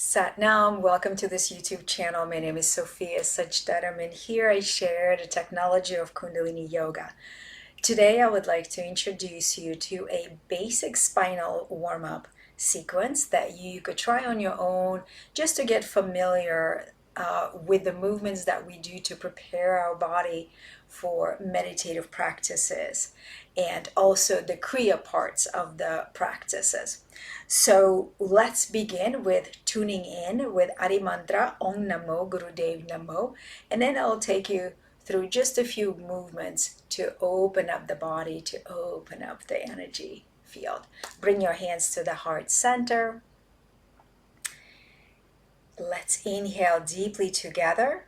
Satnam, welcome to this YouTube channel. My name is Sophia Sajdaram, and here I share the technology of Kundalini Yoga. Today I would like to introduce you to a basic spinal warm-up sequence that you could try on your own just to get familiar with the movements that we do to prepare our body for meditative practices and also the kriya parts of the practices. So let's begin with tuning in with Adi Mantra Om Namo Gurudev Namo, and then I'll take you through just a few movements to open up the body, to open up the energy field. Bring your hands to the heart center. Let's inhale deeply together,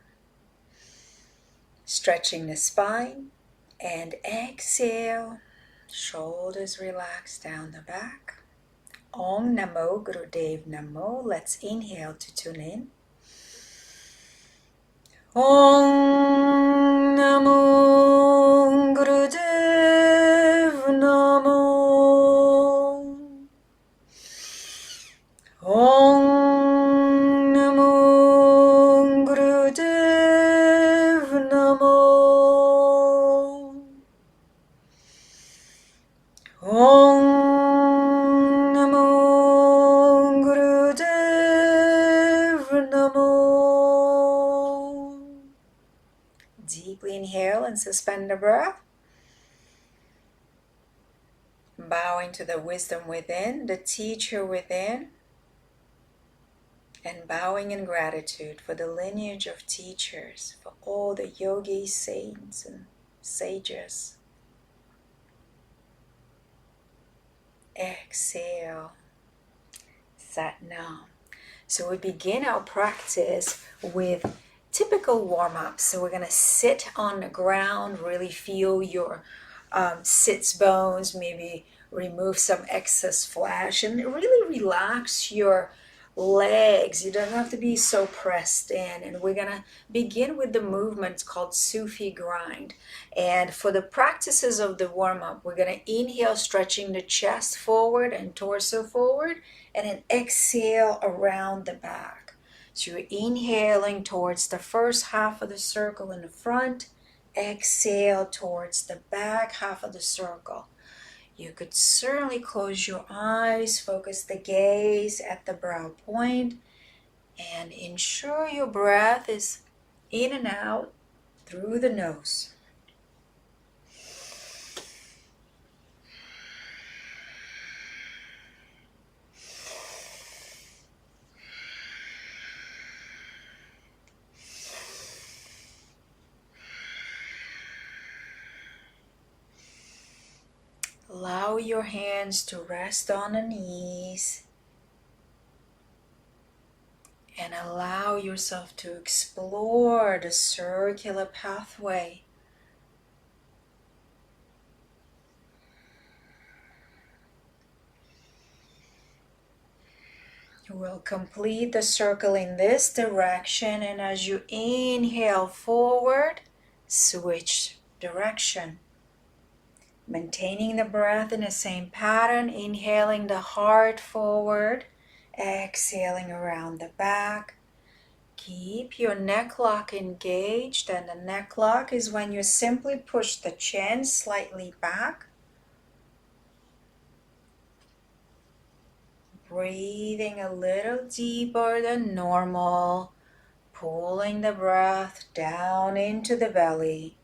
stretching the spine, and exhale, shoulders relax down the back. Om Namo Gurudev Namo. Let's inhale to tune in. Om Namo Gurudev Namo. Om Namo Gurudev Namo. Om Namo Gurudev Namo. Deeply inhale and suspend the breath. Bowing to the wisdom within, the teacher within, and bowing in gratitude for the lineage of teachers, for all the yogis, saints, and sages. Exhale, Satnam. So we begin our practice with typical warm-ups. So we're going to sit on the ground, really feel your sits bones, maybe remove some excess flesh, and really relax your legs. You don't have to be so pressed in. And we're going to begin with the movement called Sufi grind. And for the practices of the warm-up, we're going to inhale, stretching the chest forward and torso forward, and then exhale around the back. So you're inhaling towards the first half of the circle in the front, exhale towards the back half of the circle. You could certainly close your eyes, focus the gaze at the brow point, and ensure your breath is in and out through the nose. Allow your hands to rest on the knees and allow yourself to explore the circular pathway. You will complete the circle in this direction, and as you inhale forward, switch direction. Maintaining the breath in the same pattern, inhaling the heart forward, exhaling around the back. Keep your neck lock engaged, and the neck lock is when you simply push the chin slightly back. Breathing a little deeper than normal, pulling the breath down into the belly.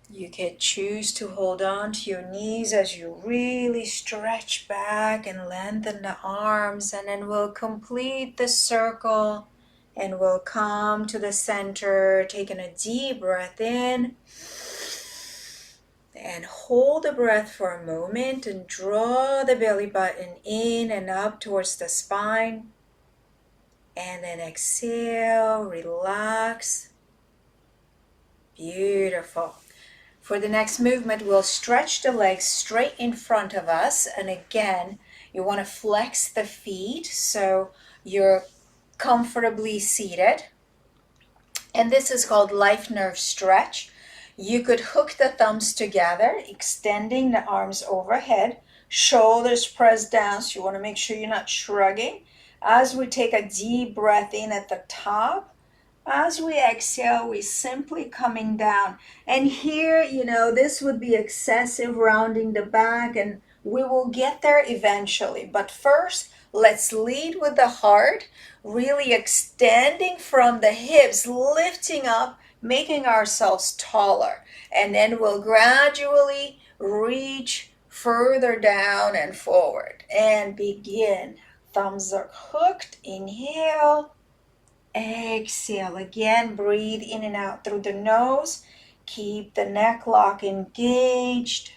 You can choose to hold on to your knees as you really stretch back and lengthen the arms, and then we'll complete the circle and we'll come to the center, taking a deep breath in, and hold the breath for a moment and draw the belly button in and up towards the spine, and then exhale, relax. Beautiful. For the next movement, we'll stretch the legs straight in front of us. And again, you want to flex the feet so you're comfortably seated. And this is called life nerve stretch. You could hook the thumbs together, extending the arms overhead, shoulders pressed down, so you want to make sure you're not shrugging. As we take a deep breath in at the top, as we exhale, we're simply coming down. And here, this would be excessive rounding the back, and we will get there eventually. But first, let's lead with the heart, really extending from the hips, lifting up, making ourselves taller. And then we'll gradually reach further down and forward and begin. Thumbs are hooked. Inhale. Exhale. Again, breathe in and out through the nose. Keep the neck lock engaged.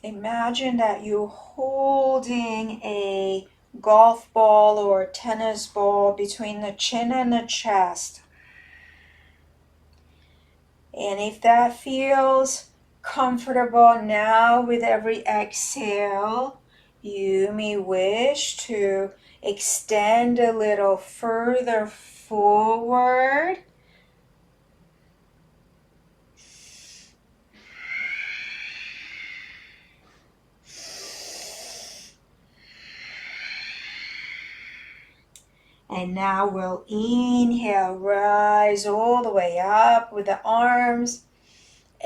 Imagine that you're holding a golf ball or a tennis ball between the chin and the chest. And if that feels comfortable now, with every exhale, you may wish to extend a little further forward. And now we'll inhale, rise all the way up with the arms.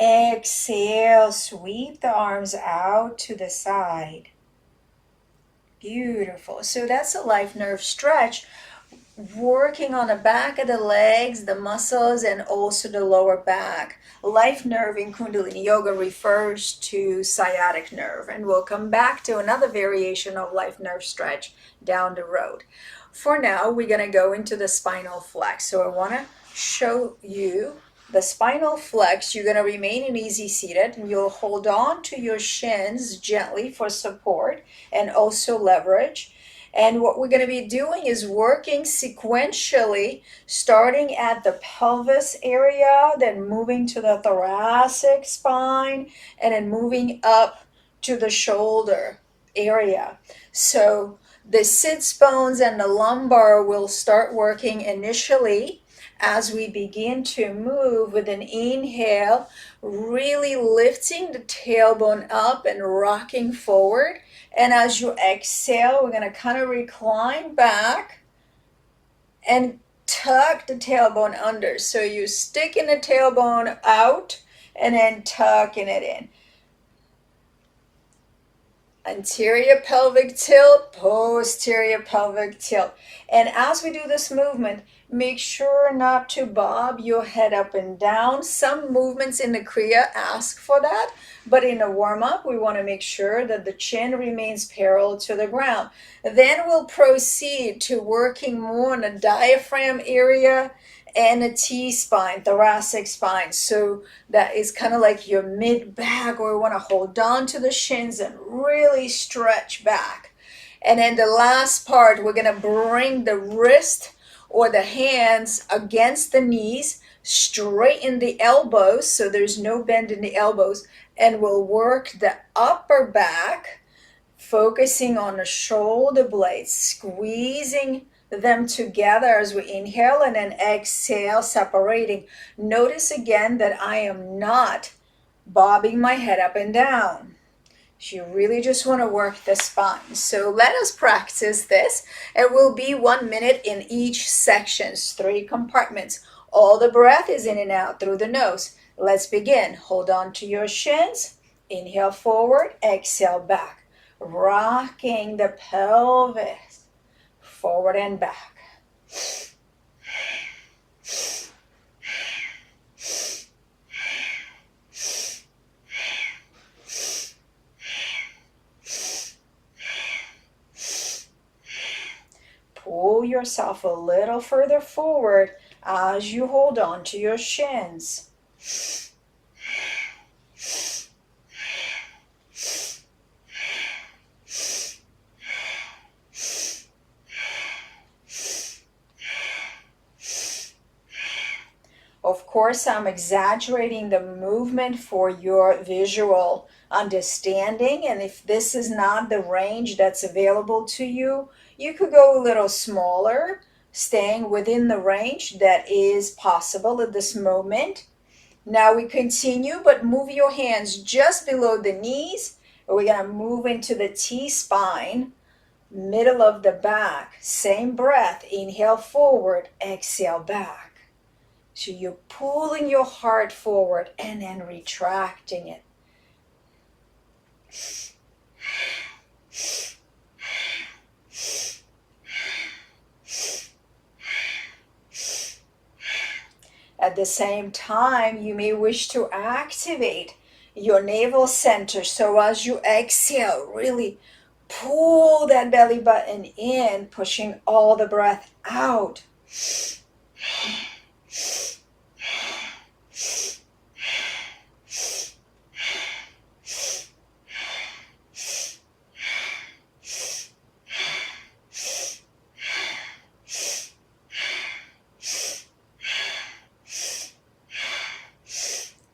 Exhale, sweep the arms out to the side. Beautiful. So that's a life nerve stretch, working on the back of the legs, the muscles, and also the lower back. Life nerve in Kundalini Yoga refers to sciatic nerve, and we'll come back to another variation of life nerve stretch down the road. For now, we're going to go into the spinal flex. So I want to show you the spinal flex. You're going to remain in easy seated, and you'll hold on to your shins gently for support and also leverage. And what we're going to be doing is working sequentially, starting at the pelvis area, then moving to the thoracic spine, and then moving up to the shoulder area. So the sits bones and the lumbar will start working initially as we begin to move with an inhale, really lifting the tailbone up and rocking forward. And as you exhale, we're going to kind of recline back and tuck the tailbone under. So you sticking the tailbone out and then tucking it in. Anterior pelvic tilt, posterior pelvic tilt. And as we do this movement, make sure not to bob your head up and down. Some movements in the kriya ask for that, but in the warm-up, we want to make sure that the chin remains parallel to the ground. Then we'll proceed to working more on the diaphragm area and the T-spine, thoracic spine. So that is kind of like your mid-back, where we want to hold on to the shins and really stretch back. And then the last part, we're going to bring the wrist or the hands against the knees, straighten the elbows so there's no bend in the elbows, and we'll work the upper back, focusing on the shoulder blades, squeezing them together as we inhale and then exhale, separating. Notice again that I am not bobbing my head up and down. So you really just want to work the spine. So let us practice this. It will be 1 minute in each section, 3 compartments. All the breath is in and out through the nose. Let's begin. Hold on to your shins. Inhale forward, exhale back. Rocking the pelvis forward and back. Pull yourself a little further forward as you hold on to your shins. course, I'm exaggerating the movement for your visual understanding. And if this is not the range that's available to you, you could go a little smaller, staying within the range that is possible at this moment. Now we continue, but move your hands just below the knees. We're going to move into the T-spine, middle of the back. Same breath. Inhale forward, exhale back. So you're pulling your heart forward and then retracting it. At the same time, you may wish to activate your navel center. So as you exhale, really pull that belly button in, pushing all the breath out.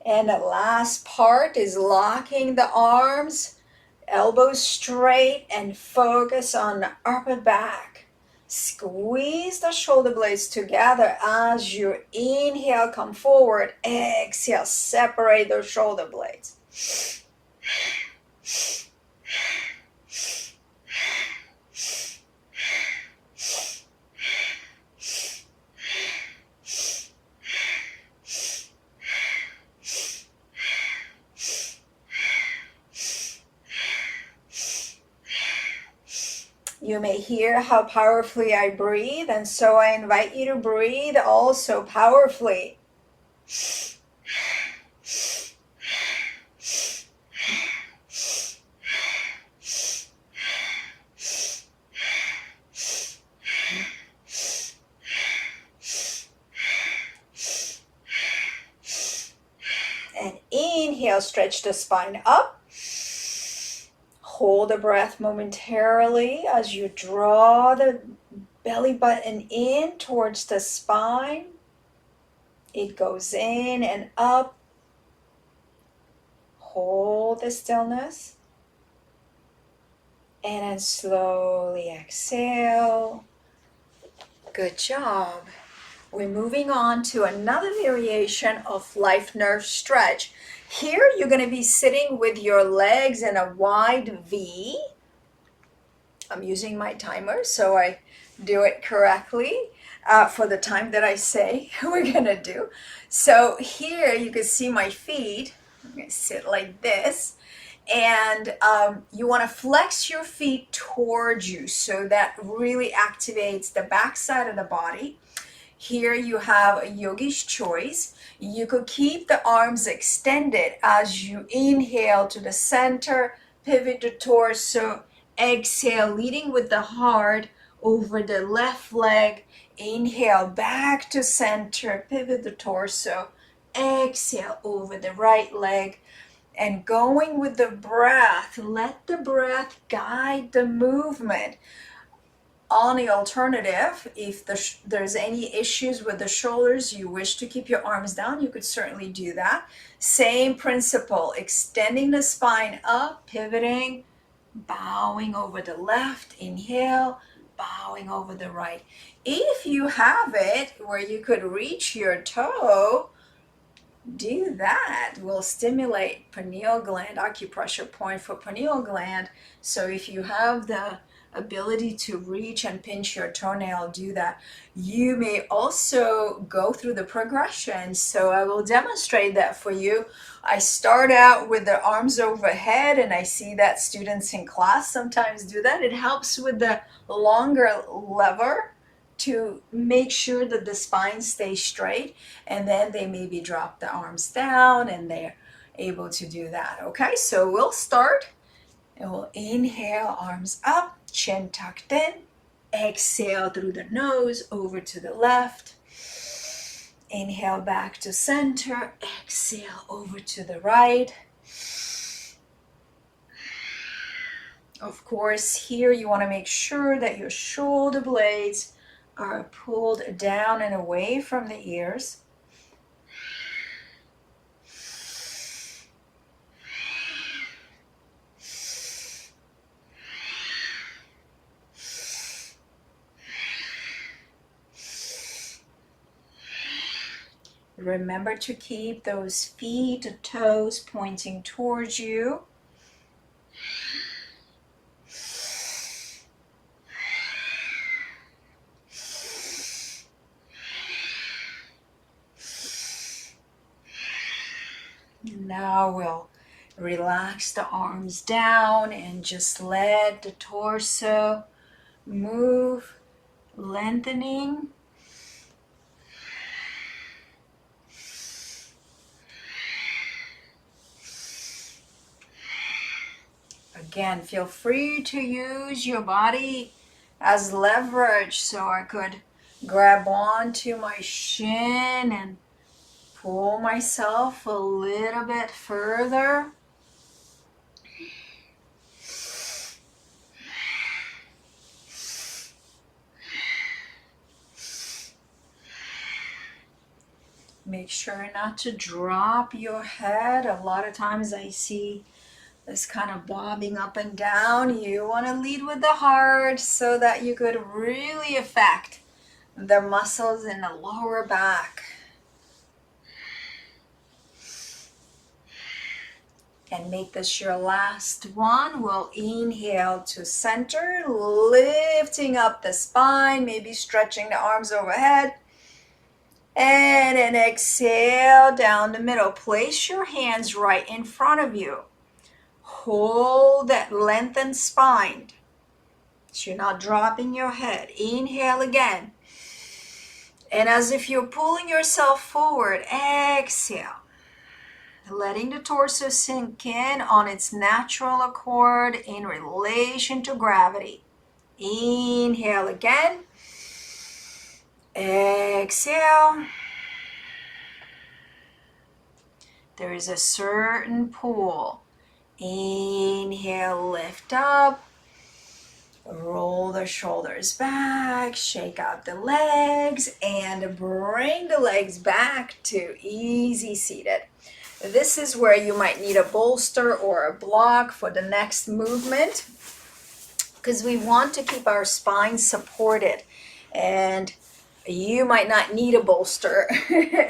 And the last part is locking the arms, elbows straight, and focus on the upper back. Squeeze the shoulder blades together as you inhale, come forward. Exhale, separate those shoulder blades. You may hear how powerfully I breathe, and so I invite you to breathe also powerfully. And inhale, stretch the spine up. Hold the breath momentarily as you draw the belly button in towards the spine. It goes in and up. Hold the stillness. And then slowly exhale. Good job. We're moving on to another variation of life nerve stretch. Here you're going to be sitting with your legs in a wide V. I'm using my timer so I do it correctly for the time that I say we're going to do. So here you can see my feet. I'm going to sit like this. And you want to flex your feet towards you so that really activates the back side of the body. Here you have a yogi's choice. You could keep the arms extended as you inhale to the center, pivot the torso, exhale, leading with the heart over the left leg. Inhale back to center, pivot the torso, exhale over the right leg. And going with the breath, let the breath guide the movement. On the alternative, if there's any issues with the shoulders, you wish to keep your arms down, you could certainly do that. Same principle, extending the spine up, pivoting, bowing over the left, inhale, bowing over the right. If you have it where you could reach your toe, do that. Will stimulate pineal gland, acupressure point for pineal gland. So if you have the ability to reach and pinch your toenail, do that. You may also go through the progression. So I will demonstrate that for you. I start out with the arms overhead, and I see that students in class sometimes do that. It helps with the longer lever to make sure that the spine stays straight, and then they maybe drop the arms down and they're able to do that. Okay, so we'll start and we'll inhale, arms up, chin tucked in. Exhale through the nose over to the left. Inhale back to center. Exhale over to the right. Of course, here you want to make sure that your shoulder blades are pulled down and away from the ears. Remember to keep those feet, toes pointing towards you. Now we'll relax the arms down and just let the torso move, lengthening. Again, feel free to use your body as leverage. So I could grab onto my shin and pull myself a little bit further. Make sure not to drop your head. A lot of times I see this kind of bobbing up and down. You want to lead with the heart so that you could really affect the muscles in the lower back. And make this your last one. We'll inhale to center, lifting up the spine, maybe stretching the arms overhead. And then exhale down the middle. Place your hands right in front of you. Hold that lengthened spine. So you're not dropping your head. Inhale again. And as if you're pulling yourself forward, exhale. Letting the torso sink in on its natural accord in relation to gravity. Inhale again. Exhale. There is a certain pull. Inhale, lift up. Roll the shoulders back. Shake out the legs and bring the legs back to easy seated. This is where you might need a bolster or a block for the next movement, because we want to keep our spine supported, and you might not need a bolster.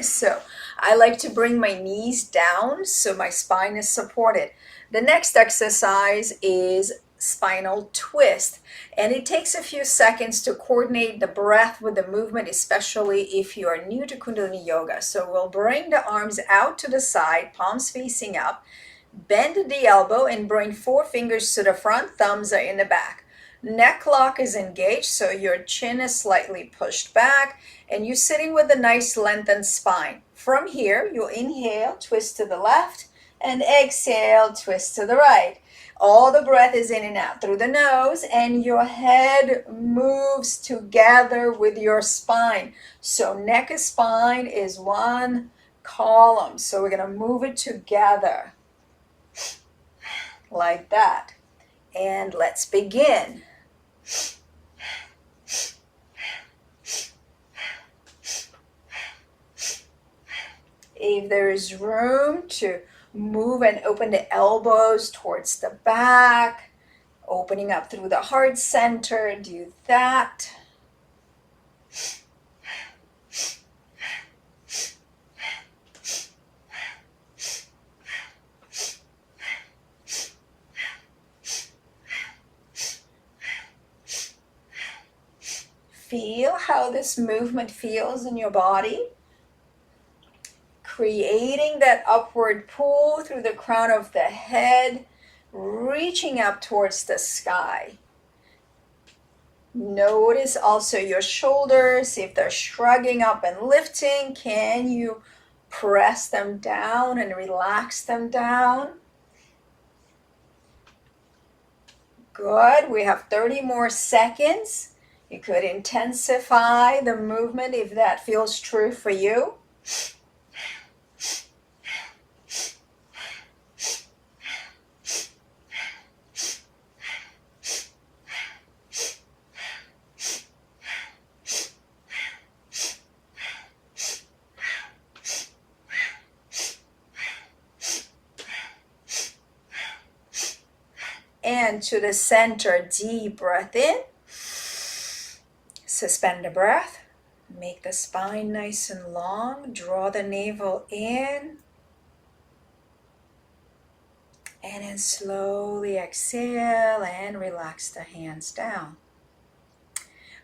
So I like to bring my knees down so my spine is supported. The next exercise is spinal twist, and it takes a few seconds to coordinate the breath with the movement, especially if you are new to Kundalini Yoga. So we'll bring the arms out to the side, palms facing up, bend the elbow and bring 4 fingers to the front, thumbs are in the back. Neck lock is engaged, so your chin is slightly pushed back and you're sitting with a nice lengthened spine. From here, you'll inhale, twist to the left, and exhale, twist to the right. All the breath is in and out through the nose, and your head moves together with your spine. So neck and spine is one column. So we're going to move it together like that. And let's begin. If there is room to move and open the elbows towards the back, opening up through the heart center, do that. Feel how this movement feels in your body. Creating that upward pull through the crown of the head, reaching up towards the sky. Notice also your shoulders, if they're shrugging up and lifting, can you press them down and relax them down? Good, we have 30 more seconds. You could intensify the movement if that feels true for you. And to the center, deep breath in. Suspend the breath. Make the spine nice and long. Draw the navel in. And then slowly exhale and relax the hands down.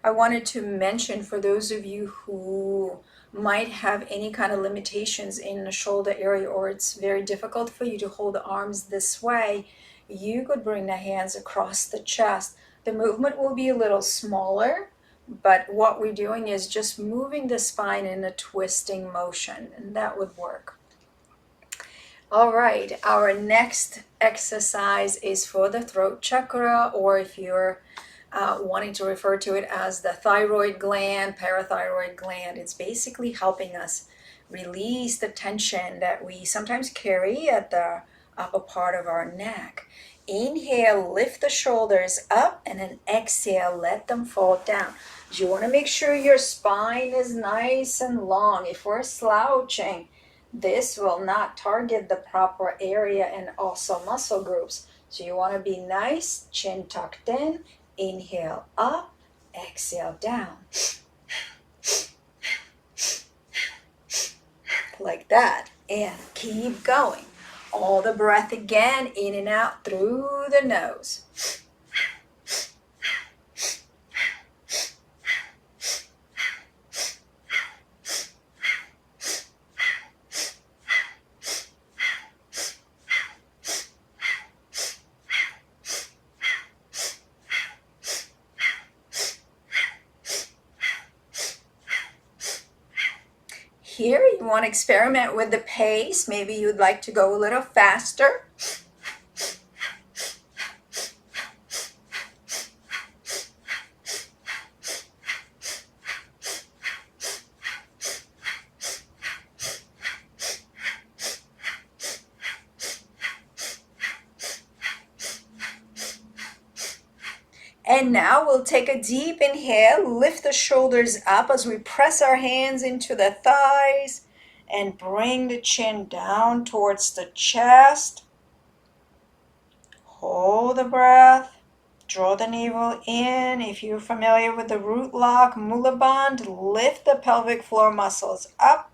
I wanted to mention for those of you who might have any kind of limitations in the shoulder area, or it's very difficult for you to hold the arms this way, you could bring the hands across the chest. The movement will be a little smaller, but what we're doing is just moving the spine in a twisting motion, and that would work. All right, our next exercise is for the throat chakra, or if you're wanting to refer to it as the thyroid gland, parathyroid gland. It's basically helping us release the tension that we sometimes carry at the upper part of our neck. Inhale, lift the shoulders up, and then exhale, let them fall down. You want to make sure your spine is nice and long. If we're slouching, this will not target the proper area and also muscle groups. So you want to be nice, chin tucked in. Inhale up, exhale down. Like that. And keep going. All the breath again, in and out through the nose. Here, you want to experiment with the pace. Maybe you'd like to go a little faster. And now we'll take a deep inhale, lift the shoulders up as we press our hands into the thighs and bring the chin down towards the chest. Hold the breath. Draw the navel in. If you're familiar with the root lock, Mula Bandh, lift the pelvic floor muscles up.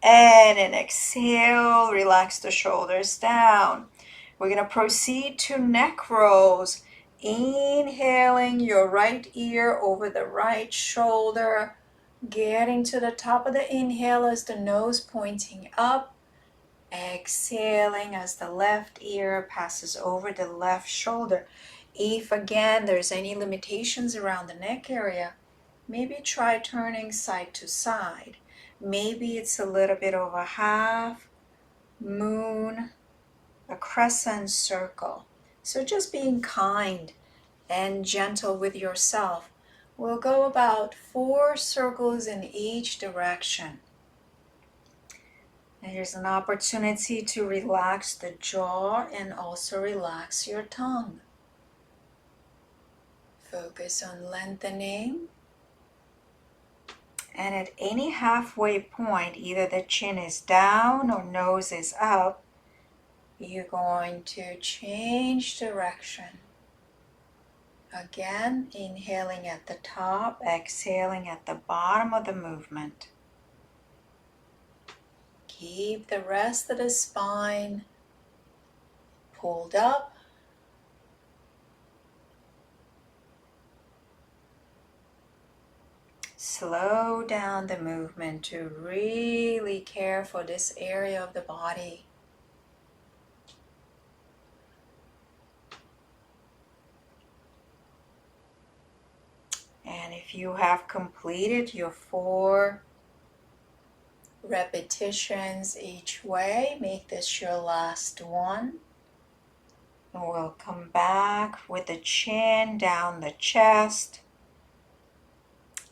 And then exhale, relax the shoulders down. We're going to proceed to neck rolls. Inhaling your right ear over the right shoulder, getting to the top of the inhale as the nose pointing up, exhaling as the left ear passes over the left shoulder. If again there's any limitations around the neck area, maybe try turning side to side. Maybe it's a little bit over half, moon, a crescent circle. So just being kind and gentle with yourself. We'll go about 4 circles in each direction. And here's an opportunity to relax the jaw and also relax your tongue. Focus on lengthening. And at any halfway point, either the chin is down or nose is up, you're going to change direction. Again, inhaling at the top, exhaling at the bottom of the movement. Keep the rest of the spine pulled up. Slow down the movement to really care for this area of the body. And if you have completed your 4 repetitions each way, make this your last one. And we'll come back with the chin down the chest.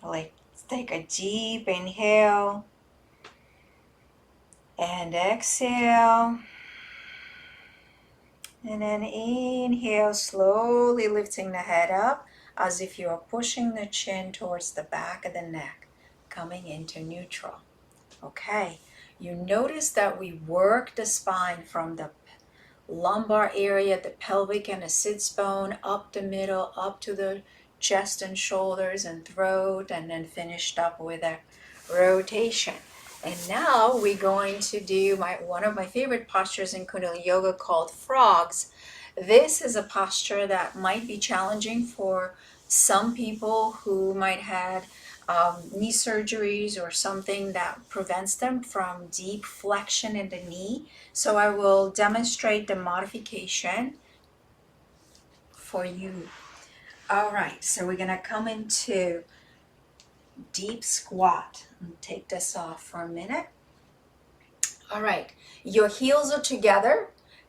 Let's take a deep inhale and exhale. And then inhale, slowly lifting the head up as if you are pushing the chin towards the back of the neck, coming into neutral. Okay, you notice that we work the spine from the lumbar area, the pelvic and the sits bone, up the middle, up to the chest and shoulders and throat, and then finished up with a rotation. And now we're going to do one of my favorite postures in Kundalini Yoga called frogs. This is a posture that might be challenging for some people who might have knee surgeries or something that prevents them from deep flexion in the knee. So I will demonstrate the modification for you. All right, so we're gonna come into deep squat. Take this off for a minute. All right, your heels are together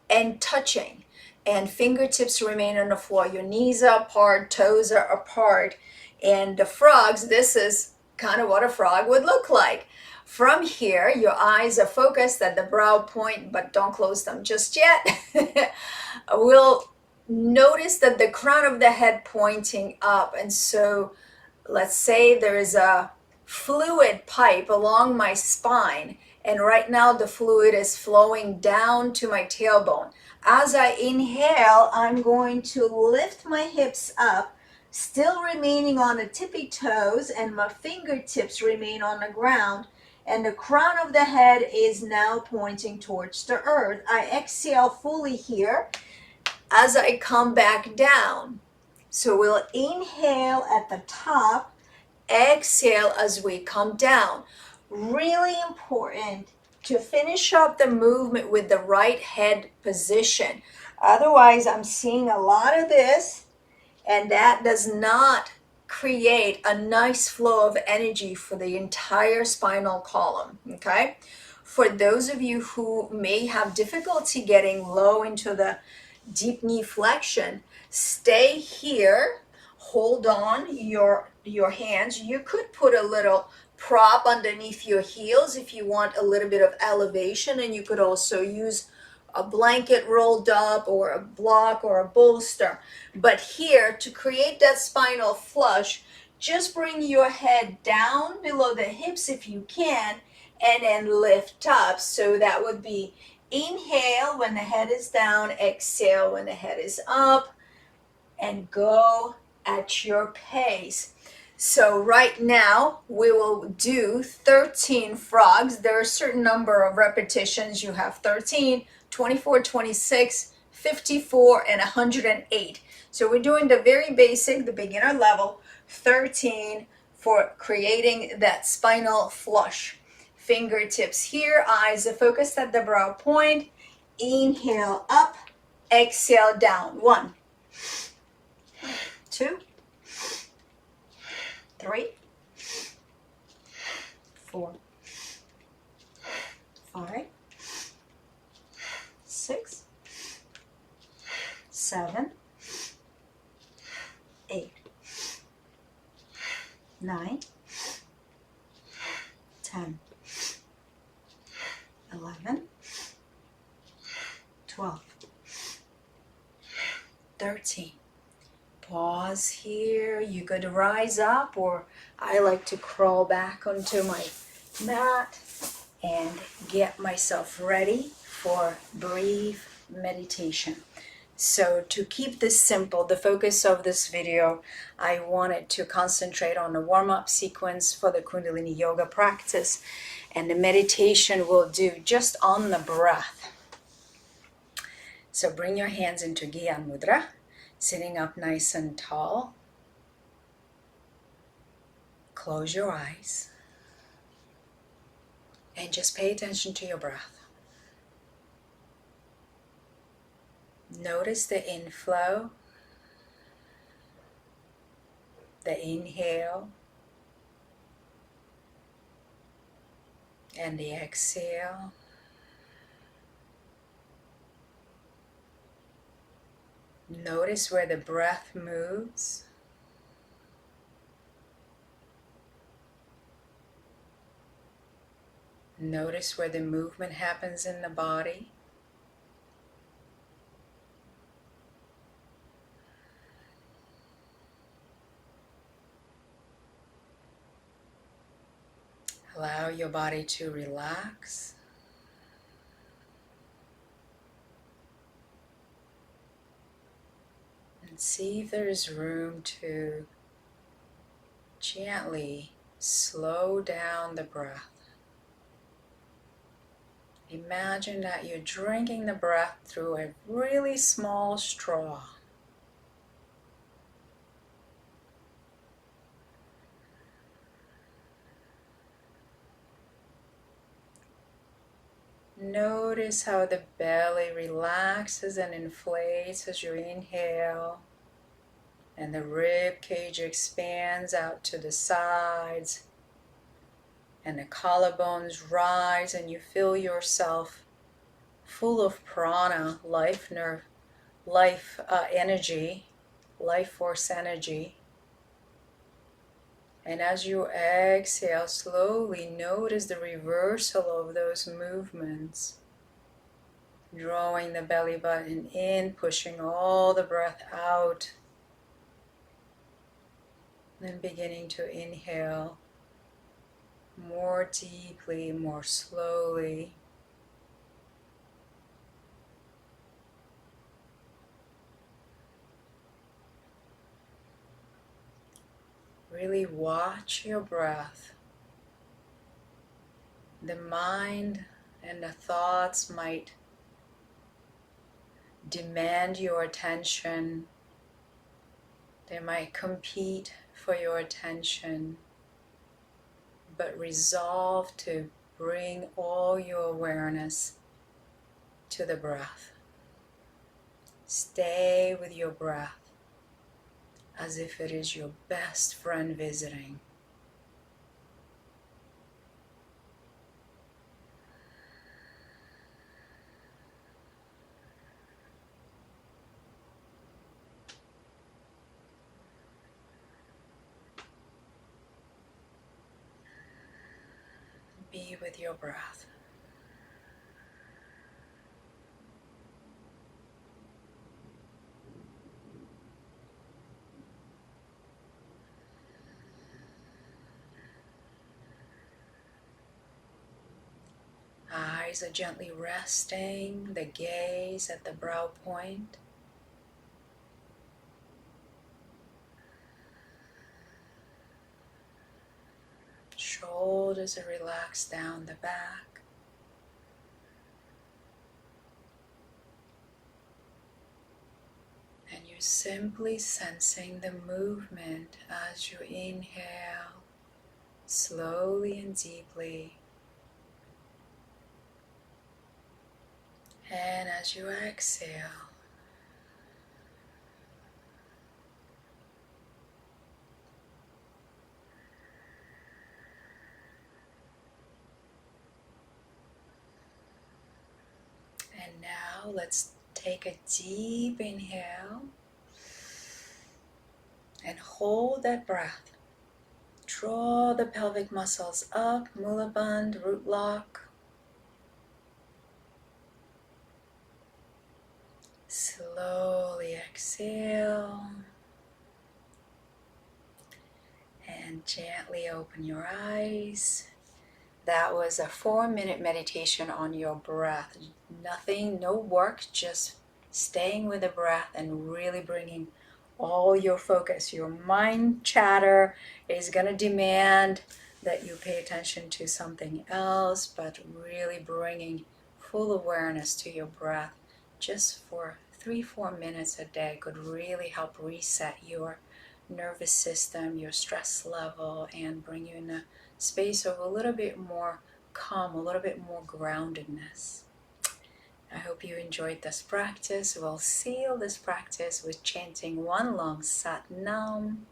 and touching, and fingertips remain on the floor. Your knees are apart, toes are apart. And the frogs, this is kind of what a frog would look like. From here, your eyes are focused at the brow point, but don't close them just yet. We'll notice that the crown of the head pointing up. And so let's say there is a fluid pipe along my spine, and right now the fluid is flowing down to my tailbone. As I inhale, I'm going to lift my hips up, still remaining on the tippy toes, and my fingertips remain on the ground, and the crown of the head is now pointing towards the earth. I exhale fully here as I come back down. So we'll inhale at the top, exhale as we come down. Really important to finish up the movement with the right head position. Otherwise, I'm seeing a lot of this, and that does not create a nice flow of energy for the entire spinal column, okay? For those of you who may have difficulty getting low into the deep knee flexion, stay here, hold on your hands. You could put a little prop underneath your heels if you want a little bit of elevation, and you could also use a blanket rolled up or a block or a bolster. But here, to create that spinal flush, just bring your head down below the hips if you can, and then lift up. So that would be inhale when the head is down, exhale when the head is up, and go at your pace. So right now we will do 13 frogs. There are a certain number of repetitions. You have 13, 24, 26, 54, and 108. So we're doing the very basic, the beginner level, 13 for creating that spinal flush. Fingertips here, eyes are focused at the brow point. Inhale up, exhale down. 1, 2, 3, 4, 5, 6, 7, 8, 9, 10, 11, 12, 13. Pause here. You could rise up, or I like to crawl back onto my mat and get myself ready for brief meditation. So to keep this simple, the focus of this video, I wanted to concentrate on the warm-up sequence for the Kundalini Yoga practice, and the meditation we'll do just on the breath. So bring your hands into Gyan Mudra, sitting up nice and tall. Close your eyes and just pay attention to your breath. Notice the inflow, the inhale, and the exhale. Notice where the breath moves. Notice where the movement happens in the body. Allow your body to relax. And see if there is room to Gently slow down the breath. Imagine that you're drinking the breath through a really small straw. Notice how the belly relaxes and inflates as you inhale, and the rib cage expands out to the sides, and the collarbones rise, and you feel yourself full of prana, life energy, life force energy. And as you exhale, slowly notice the reversal of those movements. Drawing the belly button in, pushing all the breath out. Then beginning to inhale more deeply, more slowly. Really watch your breath. The mind and the thoughts might demand your attention. They might compete for your attention, but resolve to bring all your awareness to the breath. Stay with your breath as if it is your best friend visiting. Be with your breath. Eyes are gently resting, the gaze at the brow point. Shoulders are relaxed down the back. And you're simply sensing the movement as you inhale slowly and deeply. And as you exhale, and now let's take a deep inhale and hold that breath. Draw the pelvic muscles up, mula bandha, root lock. Slowly exhale and gently open your eyes. That was a 4-minute meditation on your breath. Nothing, no work, just staying with the breath and really bringing all your focus. Your mind chatter is going to demand that you pay attention to something else, but really bringing full awareness to your breath just for 3-4 minutes a day could really help reset your nervous system, your stress level, and bring you in a space of a little bit more calm, a little bit more groundedness. I hope you enjoyed this practice. We'll seal this practice with chanting one long Sat Nam.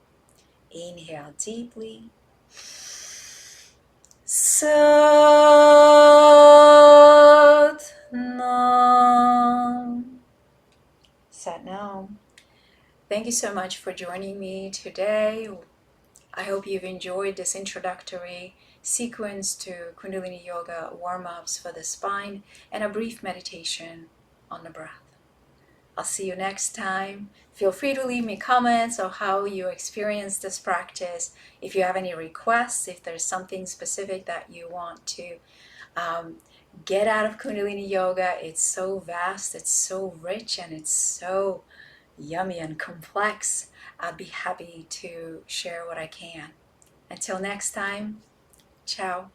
Inhale deeply. Sat Nam. Sat Nam. Thank you so much for joining me today. I hope you've enjoyed this introductory sequence to Kundalini Yoga warm-ups for the spine and a brief meditation on the breath. I'll see you next time. Feel free to leave me comments on how you experience this practice. If you have any requests, if there's something specific that you want to get out of Kundalini Yoga, it's so vast, it's so rich, and it's so yummy and complex. I'd be happy to share what I can. Until next time, ciao.